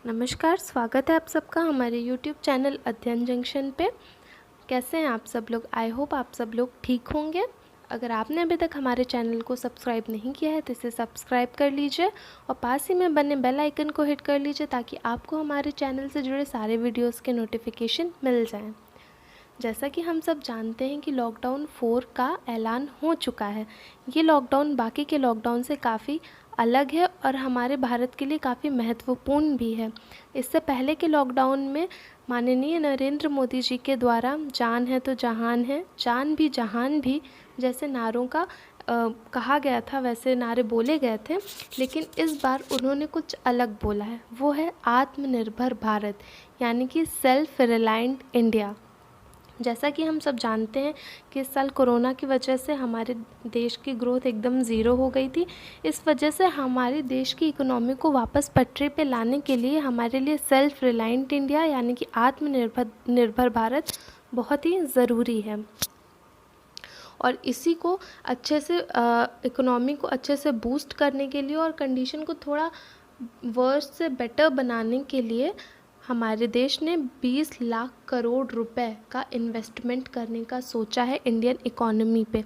नमस्कार, स्वागत है आप सबका हमारे YouTube चैनल अध्ययन जंक्शन पे। कैसे हैं आप सब लोग? आई होप आप सब लोग ठीक होंगे। अगर आपने अभी तक हमारे चैनल को सब्सक्राइब नहीं किया है तो इसे सब्सक्राइब कर लीजिए और पास ही में बने बेल आइकन को हिट कर लीजिए ताकि आपको हमारे चैनल से जुड़े सारे वीडियोस के नोटिफिकेशन मिल जाएं। जैसा कि हम सब जानते हैं कि लॉकडाउन 4 का ऐलान हो चुका है। ये लॉकडाउन बाकी के लॉकडाउन से काफ़ी अलग है और हमारे भारत के लिए काफ़ी महत्वपूर्ण भी है। इससे पहले के लॉकडाउन में माननीय नरेंद्र मोदी जी के द्वारा जान है तो जहान है, जान भी जहान भी जैसे नारों का कहा गया था, वैसे नारे बोले गए थे। लेकिन इस बार उन्होंने कुछ अलग बोला है, वो है आत्मनिर्भर भारत, यानी कि सेल्फ रिलायंट इंडिया। जैसा कि हम सब जानते हैं कि इस साल कोरोना की वजह से हमारे देश की ग्रोथ एकदम ज़ीरो हो गई थी। इस वजह से हमारे देश की इकोनॉमी को वापस पटरी पे लाने के लिए हमारे लिए सेल्फ रिलायंट इंडिया यानी कि आत्मनिर्भर भारत बहुत ही ज़रूरी है। और इसी को अच्छे से इकोनॉमी को अच्छे से बूस्ट करने के लिए और कंडीशन को थोड़ा वर्स से बेटर बनाने के लिए हमारे देश ने 20 लाख करोड़ रुपए का इन्वेस्टमेंट करने का सोचा है इंडियन इकोनॉमी पे,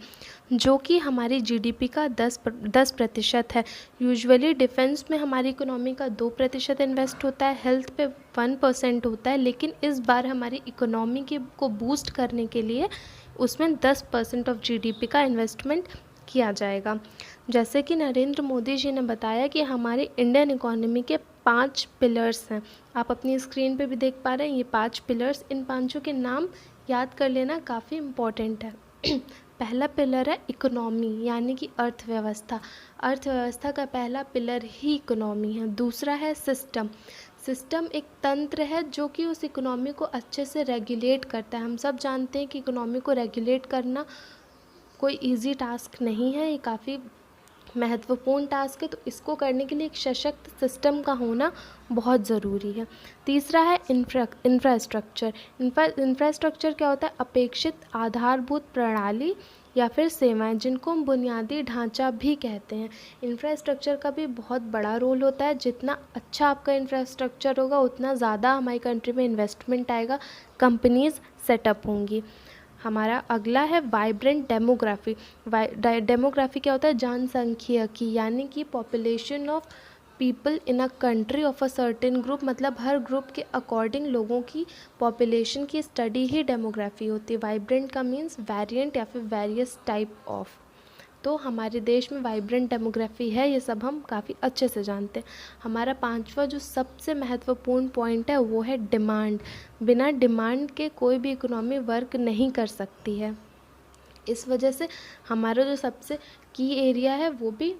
जो कि हमारी जीडीपी का 10% है। यूजुअली डिफेंस में हमारी इकोनॉमी का 2% इन्वेस्ट होता है, हेल्थ पे 1% होता है, लेकिन इस बार हमारी इकोनॉमी को बूस्ट करने के लिए उसमें 10% ऑफ जीडीपी का इन्वेस्टमेंट किया जाएगा। जैसे कि नरेंद्र मोदी जी ने बताया कि हमारे इंडियन इकोनॉमी के 5 पिलर्स हैं। आप अपनी स्क्रीन पे भी देख पा रहे हैं ये 5 पिलर्स। इन पांचों के नाम याद कर लेना काफ़ी इम्पोर्टेंट है। पहला पिलर है इकोनॉमी यानी कि अर्थव्यवस्था। अर्थव्यवस्था का पहला पिलर ही इकोनॉमी है। दूसरा है सिस्टम। सिस्टम एक तंत्र है जो कि उस इकोनॉमी को अच्छे से रेगुलेट करता है। हम सब जानते हैं कि इकोनॉमी को रेगुलेट करना कोई इजी टास्क नहीं है, ये काफ़ी महत्वपूर्ण टास्क है। तो इसको करने के लिए एक सशक्त सिस्टम का होना बहुत ज़रूरी है। तीसरा है इंफ्रास्ट्रक्चर। इंफ्रास्ट्रक्चर क्या होता है? अपेक्षित आधारभूत प्रणाली या फिर सेवाएं, जिनको हम बुनियादी ढांचा भी कहते हैं। इंफ्रास्ट्रक्चर का भी बहुत बड़ा रोल होता है। जितना अच्छा आपका इंफ्रास्ट्रक्चर होगा उतना ज़्यादा हमारी कंट्री में इन्वेस्टमेंट आएगा, कंपनीज सेटअप होंगी। हमारा अगला है वाइब्रेंट डेमोग्राफी। डेमोग्राफी क्या होता है? जनसांख्यिकी, यानी कि population of people in a country of a certain group, मतलब हर ग्रुप के अकॉर्डिंग लोगों की पॉपुलेशन की स्टडी ही डेमोग्राफी होती है। वाइब्रेंट का मीन्स वेरिएंट या फिर वेरियस टाइप ऑफ। तो हमारे देश में वाइब्रेंट डेमोग्राफी है, ये सब हम काफ़ी अच्छे से जानते हैं। हमारा पांचवा जो सबसे महत्वपूर्ण पॉइंट है वो है डिमांड। बिना डिमांड के कोई भी इकोनॉमी वर्क नहीं कर सकती है। इस वजह से हमारा जो सबसे की एरिया है वो भी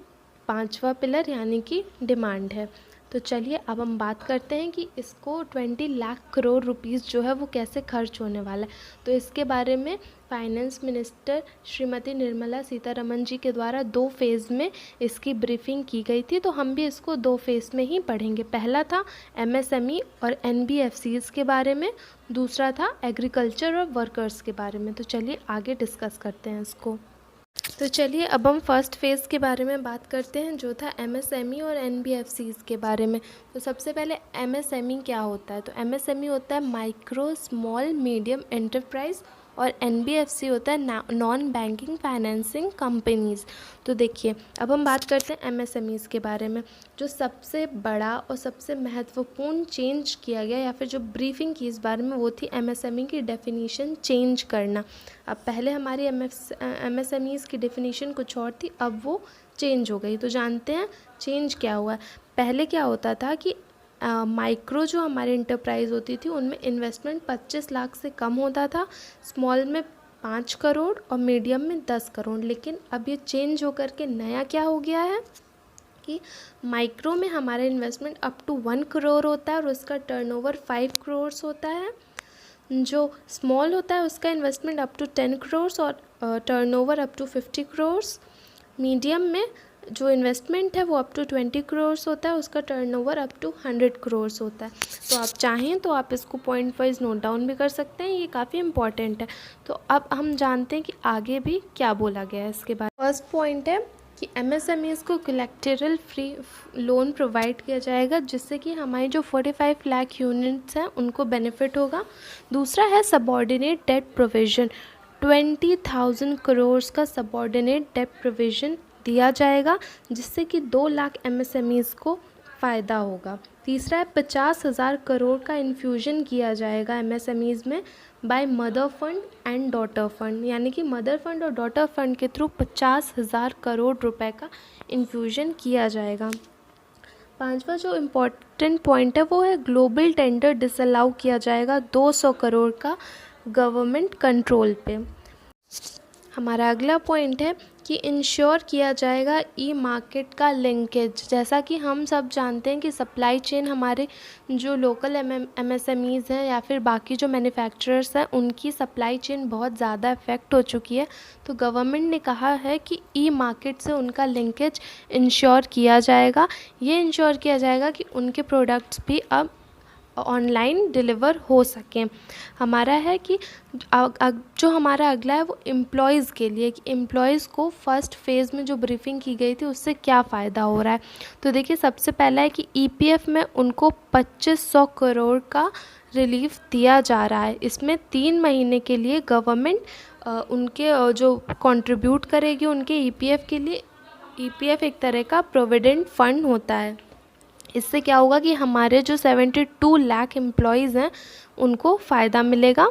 पांचवा पिलर यानी कि डिमांड है। तो चलिए अब हम बात करते हैं कि इसको 20 लाख करोड़ रुपीस जो है वो कैसे खर्च होने वाला है। तो इसके बारे में फाइनेंस मिनिस्टर श्रीमती निर्मला सीतारमण जी के द्वारा 2 फेज़ में इसकी ब्रीफिंग की गई थी। तो हम भी इसको 2 फेज़ में ही पढ़ेंगे। पहला था एमएसएमई और एनबीएफसीज के बारे में, दूसरा था एग्रीकल्चर और वर्कर्स के बारे में। तो चलिए आगे डिस्कस करते हैं इसको। तो चलिए अब हम फर्स्ट फेज़ के बारे में बात करते हैं जो था एमएसएमई और एनबीएफसीज के बारे में। तो सबसे पहले एमएसएमई क्या होता है? तो एमएसएमई होता है माइक्रो स्मॉल मीडियम एंटरप्राइज और एनबीएफसी होता है नॉन बैंकिंग फाइनेंसिंग कंपनीज़। तो देखिए अब हम बात करते हैं एमएसएमईज़ के बारे में। जो सबसे बड़ा और सबसे महत्वपूर्ण चेंज किया गया या फिर जो ब्रीफिंग की इस बारे में वो थी एमएसएमई की डेफिनेशन चेंज करना। अब पहले हमारी एमएसएमईज़ की डेफिनेशन कुछ और थी, अब वो चेंज हो गई। तो जानते हैं चेंज क्या हुआ है। पहले क्या होता था कि माइक्रो जो हमारी इंटरप्राइज होती थी उनमें इन्वेस्टमेंट 25 लाख से कम होता था, स्मॉल में 5 करोड़ और मीडियम में 10 करोड़। लेकिन अब ये चेंज होकर के नया क्या हो गया है कि माइक्रो में हमारा इन्वेस्टमेंट अप टू 1 करोड़ होता है और उसका टर्नओवर 5 करोड़ होता है। जो स्मॉल होता है उसका इन्वेस्टमेंट अप टू 10 करोड़ और turnover up to 50 crore. Medium में जो इन्वेस्टमेंट है वो अप टू 20 करोड़ होता है, उसका टर्नओवर अप टू 100 करोड़ होता है। तो आप चाहें तो आप इसको पॉइंट वाइज नोट डाउन भी कर सकते हैं, ये काफ़ी इंपॉर्टेंट है। तो अब हम जानते हैं कि आगे भी क्या बोला गया है इसके बारे में। फर्स्ट पॉइंट है कि एमएसएमईज़ को कोलेक्टरल फ्री लोन प्रोवाइड किया जाएगा, जिससे कि हमारी जो 45 लाख यूनिट्स हैं उनको बेनिफिट होगा। दूसरा है सबॉर्डिनेट डेट प्रोविज़न, 20,000 करोड़ का सबॉर्डिनेट डेट प्रोविज़न दिया जाएगा, जिससे कि 2 लाख एमएसएमईज़ को फ़ायदा होगा। तीसरा है 50,000 करोड़ का इन्फ्यूजन किया जाएगा एमएसएमईज़ में by mother fund and daughter fund, यानी कि मदर फंड और डॉटर फंड के थ्रू 50,000 करोड़ रुपए का इन्फ्यूजन किया जाएगा। पांचवा जो इम्पोर्टेंट पॉइंट है वो है ग्लोबल टेंडर डिसअलाउ किया जाएगा 200 करोड़ का गवर्नमेंट कंट्रोल पे। हमारा अगला पॉइंट है कि इंश्योर किया जाएगा ई मार्केट का लिंकेज। जैसा कि हम सब जानते हैं कि सप्लाई चेन हमारे जो लोकल एमएसएमईज़ हैं या फिर बाकी जो मैन्युफैक्चरर्स हैं उनकी सप्लाई चेन बहुत ज़्यादा इफ़ेक्ट हो चुकी है, तो गवर्नमेंट ने कहा है कि ई मार्केट से उनका लिंकेज इंश्योर किया जाएगा। ये इंश्योर किया जाएगा कि उनके प्रोडक्ट्स भी अब ऑनलाइन डिलीवर हो सकें। हमारा है कि जो हमारा अगला है वो एम्प्लॉयज़ के लिए, कि एम्प्लॉयज़ को फ़र्स्ट फेज़ में जो ब्रीफिंग की गई थी उससे क्या फ़ायदा हो रहा है। तो देखिए, सबसे पहला है कि ईपीएफ में उनको 2500 करोड़ का रिलीफ दिया जा रहा है। इसमें 3 महीने के लिए गवर्नमेंट उनके जो कंट्रीब्यूट करेगी उनके ईपीएफ के लिए। ईपीएफ एक तरह का प्रोविडेंट फंड होता है। इससे क्या होगा कि हमारे जो 72 लाख एम्प्लॉयज़ हैं उनको फ़ायदा मिलेगा।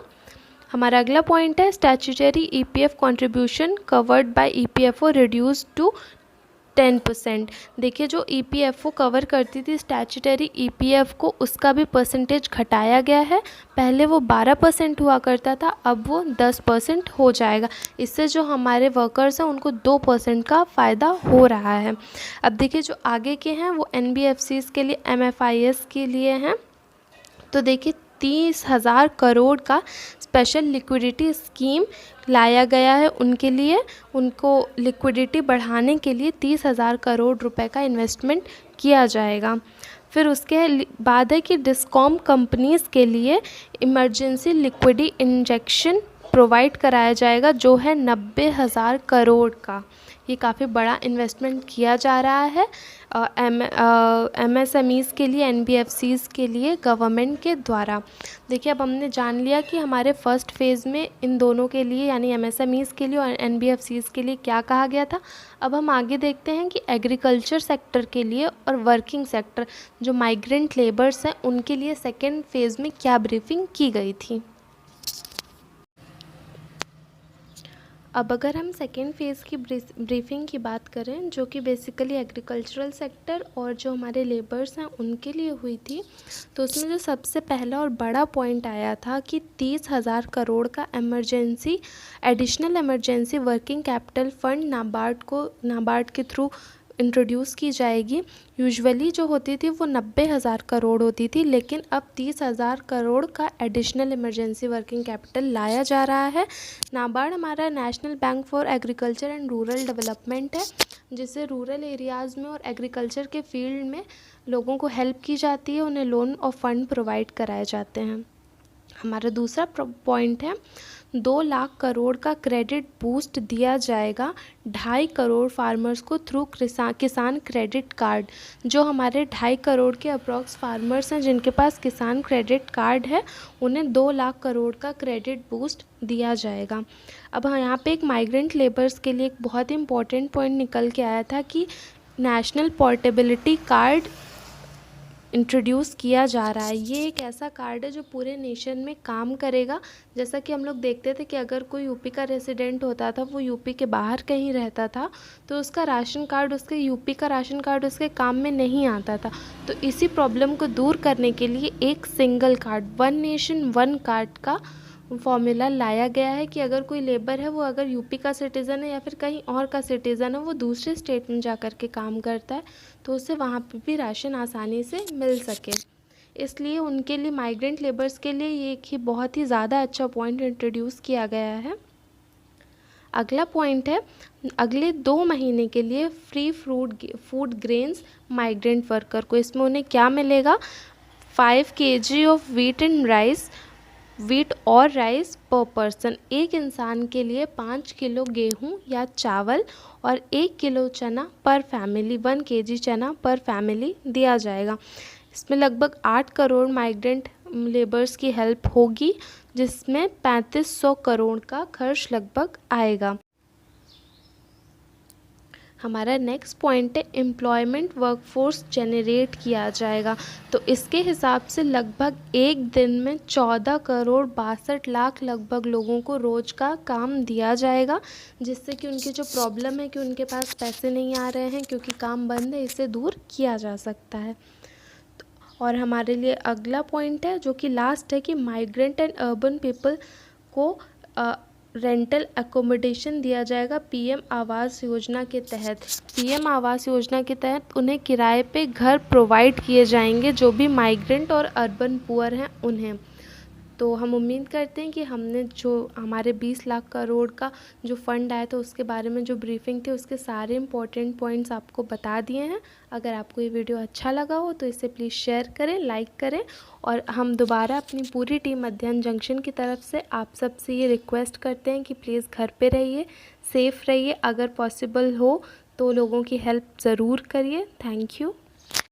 हमारा अगला पॉइंट है statutory EPF contribution covered by EPFO reduce to 10%। देखिए, जो ईपीएफओ कवर करती थी स्टैट्यूटरी ईपीएफ को, उसका भी परसेंटेज घटाया गया है। पहले वो 12% हुआ करता था, अब वो 10% हो जाएगा। इससे जो हमारे वर्कर्स हैं उनको 2% का फ़ायदा हो रहा है। अब देखिए, जो आगे के हैं वो एनबीएफसीज़ के लिए, एमएफआईएस के लिए हैं। तो देखिए, 30,000 करोड़ का स्पेशल लिक्विडिटी स्कीम लाया गया है उनके लिए। उनको लिक्विडिटी बढ़ाने के लिए 30,000 करोड़ रुपए का इन्वेस्टमेंट किया जाएगा। फिर उसके बाद है कि डिस्कॉम कंपनीज़ के लिए इमरजेंसी लिक्विडिटी इंजेक्शन प्रोवाइड कराया जाएगा, जो है 90,000 करोड़ का। ये काफ़ी बड़ा इन्वेस्टमेंट किया जा रहा है एमएसएमईज़ के लिए, एनबीएफसीज़ के लिए गवर्नमेंट के द्वारा। देखिए, अब हमने जान लिया कि हमारे फर्स्ट फेज़ में इन दोनों के लिए यानी एमएसएमईज़ के लिए और एनबीएफसीज़ के लिए क्या कहा गया था। अब हम आगे देखते हैं कि एग्रीकल्चर सेक्टर के लिए और वर्किंग सेक्टर जो माइग्रेंट लेबर्स हैं उनके लिए सेकेंड फेज़ में क्या ब्रीफिंग की गई थी। अब अगर हम सेकेंड फेज़ की ब्रीफिंग की बात करें, जो कि बेसिकली एग्रीकल्चरल सेक्टर और जो हमारे लेबर्स हैं उनके लिए हुई थी, तो उसमें जो सबसे पहला और बड़ा पॉइंट आया था कि 30,000 करोड़ का additional emergency working capital fund NABARD के थ्रू इंट्रोड्यूस की जाएगी। यूजुअली जो होती थी वो 90,000 करोड़ होती थी, लेकिन अब 30,000 करोड़ का एडिशनल इमरजेंसी वर्किंग कैपिटल लाया जा रहा है। नाबार्ड हमारा national bank for agriculture and rural development है, जिससे रूरल एरियाज़ में और एग्रीकल्चर के फील्ड में लोगों को हेल्प की जाती है, उन्हें लोन और फंड प्रोवाइड कराए जाते हैं। हमारा दूसरा पॉइंट है 2 लाख करोड़ का क्रेडिट बूस्ट दिया जाएगा 2.5 करोड़ फार्मर्स को थ्रू किसान क्रेडिट कार्ड। जो हमारे 2.5 करोड़ के अप्रॉक्स फार्मर्स हैं जिनके पास किसान क्रेडिट कार्ड है, उन्हें 2 लाख करोड़ का क्रेडिट बूस्ट दिया जाएगा। अब यहाँ पे एक माइग्रेंट लेबर्स के लिए एक बहुत ही इम्पॉर्टेंट पॉइंट निकल के आया था कि नेशनल पोर्टेबिलिटी कार्ड इंट्रोड्यूस किया जा रहा है। ये एक ऐसा कार्ड है जो पूरे नेशन में काम करेगा। जैसा कि हम लोग देखते थे कि अगर कोई यूपी का रेसिडेंट होता था, वो यूपी के बाहर कहीं रहता था, तो उसका राशन कार्ड, उसके यूपी का राशन कार्ड उसके काम में नहीं आता था। तो इसी प्रॉब्लम को दूर करने के लिए एक single card, one nation one card का फॉर्मूला लाया गया है कि अगर कोई लेबर है, वो अगर यूपी का सिटीज़न है या फिर कहीं और का सिटीज़न है, वो दूसरे स्टेट में जा कर के काम करता है, तो उसे वहाँ पे भी राशन आसानी से मिल सके। इसलिए उनके लिए, माइग्रेंट लेबर्स के लिए ये एक ही बहुत ही ज़्यादा अच्छा पॉइंट इंट्रोड्यूस किया गया है। अगला पॉइंट है अगले 2 महीने के लिए free food grains migrant worker को। इसमें उन्हें क्या मिलेगा? 5 kg of wheat and rice wheat और राइस पर पर्सन। एक इंसान के लिए 5 किलो गेहूं या चावल और 1 किलो चना पर फैमिली, 1 केजी चना पर फैमिली दिया जाएगा। इसमें लगभग 8 करोड़ माइग्रेंट लेबर्स की हेल्प होगी, जिसमें 3500 करोड़ का खर्च लगभग आएगा। हमारा नेक्स्ट पॉइंट है एम्प्लॉयमेंट वर्कफोर्स जनरेट किया जाएगा। तो इसके हिसाब से लगभग एक दिन में 14 करोड़ 62 लाख लगभग लोगों को रोज़ का काम दिया जाएगा, जिससे कि उनकी जो प्रॉब्लम है कि उनके पास पैसे नहीं आ रहे हैं क्योंकि काम बंद है, इसे दूर किया जा सकता है। और हमारे लिए अगला पॉइंट है जो कि लास्ट है कि माइग्रेंट एंड अर्बन पीपल को रेंटल एकोमोडेशन दिया जाएगा पीएम आवास योजना के तहत। पीएम आवास योजना के तहत उन्हें किराए पे घर प्रोवाइड किए जाएंगे, जो भी माइग्रेंट और अर्बन पुअर हैं उन्हें। तो हम उम्मीद करते हैं कि हमने जो हमारे 20 लाख करोड़ का जो फंड आया था उसके बारे में जो ब्रीफिंग थी उसके सारे इंपॉर्टेंट पॉइंट्स आपको बता दिए हैं। अगर आपको ये वीडियो अच्छा लगा हो तो इसे प्लीज़ शेयर करें, लाइक करें। और हम दोबारा अपनी पूरी टीम अध्ययन जंक्शन की तरफ से आप सबसे ये रिक्वेस्ट करते हैं कि प्लीज़ घर पे रहिए, सेफ़ रहिए, अगर पॉसिबल हो तो लोगों की हेल्प ज़रूर करिए। Thank you.